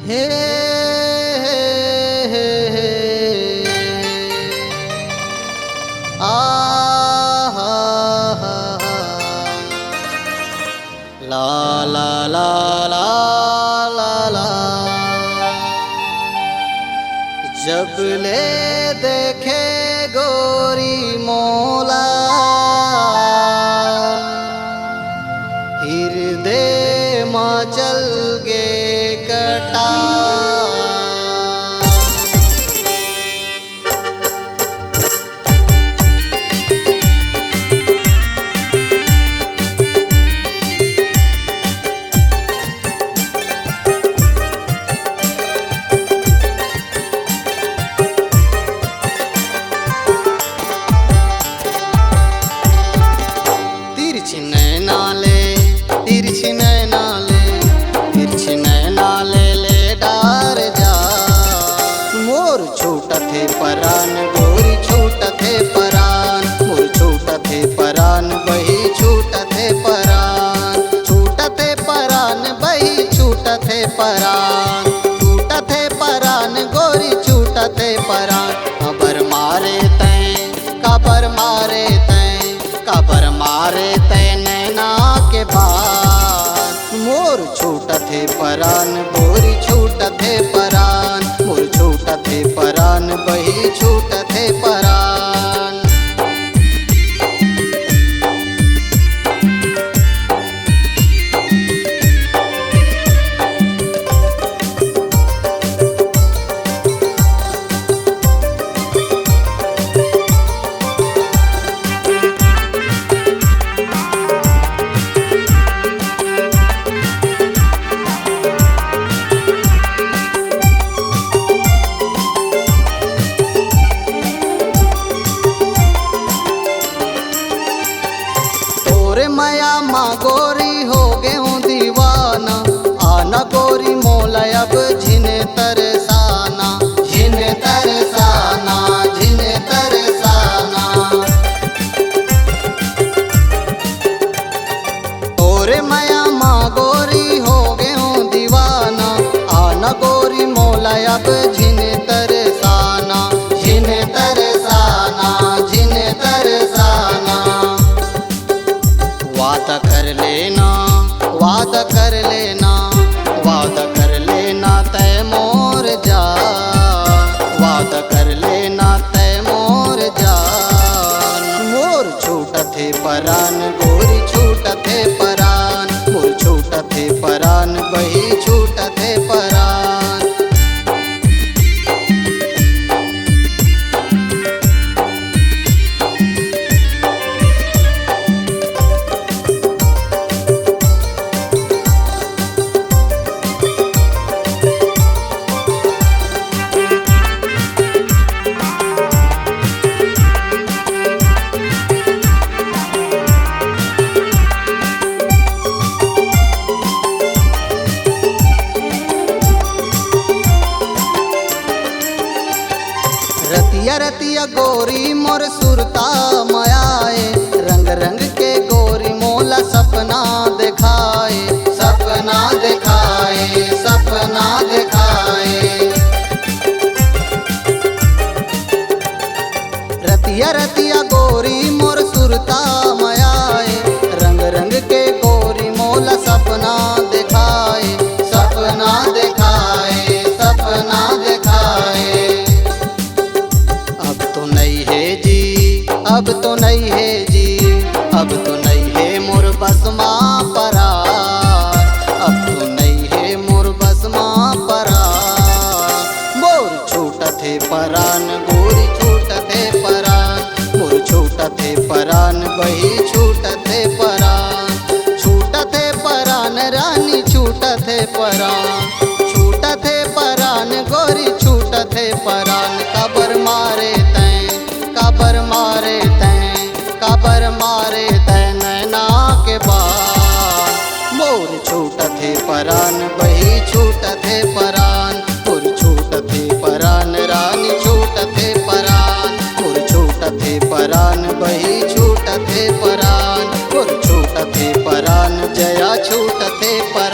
हे आ ला ला ला ला ला ला जब ले देखे गोरी मोला हृदय मचल गे कटा तिरछी नैना ले डार जा मोर छूटा थे परान गोरी छूटा थे परान मोर छूटा थे परान बही छूटा थे परान छूटा थे परान बही छूटा थे परान छूटा थे परान गोरी छूटा थे परान कबर मारे तैं कबर मारे तैं कबर मारे तैं नैना के बार मोर छूटा थे परान गोरी छूटा थे परान मोर छूटा थे परान बही छूटा थे परान मया माँ गोरी हो गे हूँ दीवाना आना गोरी मोला अब झिने तरसाना झिने तरसाना झिने तरसाना तोरे मया माँ गोरी हो गे हूँ दीवाना आना गोरी मोला अब झिने तरसाना झिने तरसाना झिने तरसाना वादा कर लेना वादा कर लेना वादा कर लेना तय मोर जा वादा कर लेना तय मोर जान मोर छूटा थे परान गोरी छूटा थे परान मोर छूटा थे परान बही छूटा थे परान रतिया रतिया गोरी मोर सुरता मयाए रंग रंग के गोरी मोला सपना दिखाए सपना दिखाए सपना दिखाए रतिया रतिया गोरी मोर सुरता मयाए रंग रंग के गोरी मोला सपना दिखाए सपना दिखाए सपना दिखाए अब तो नहीं है जी अब तो नहीं है जी अब तो नहीं है मोर बस माँ परा अब तो नहीं है मोर बस माँ परा मोर छूटा थे परान गोरी छूटा थे परान मोर छूटा थे परान बही छूटा थे परान छूटा थे परान रानी छूटा थे परान छूटा थे परान गोरी छूटा थे परान कबर मारे तैं कबर मारे तैं कबर मारे तैं नैना के बार मोर छूटा थे परान बही छूटा थे परान मोर छूटा थे परान रानी छूटा थे परान मोर छूटा थे परान बही छूटा थे परान मोर छूटा थे परान जया छूटा थे परान।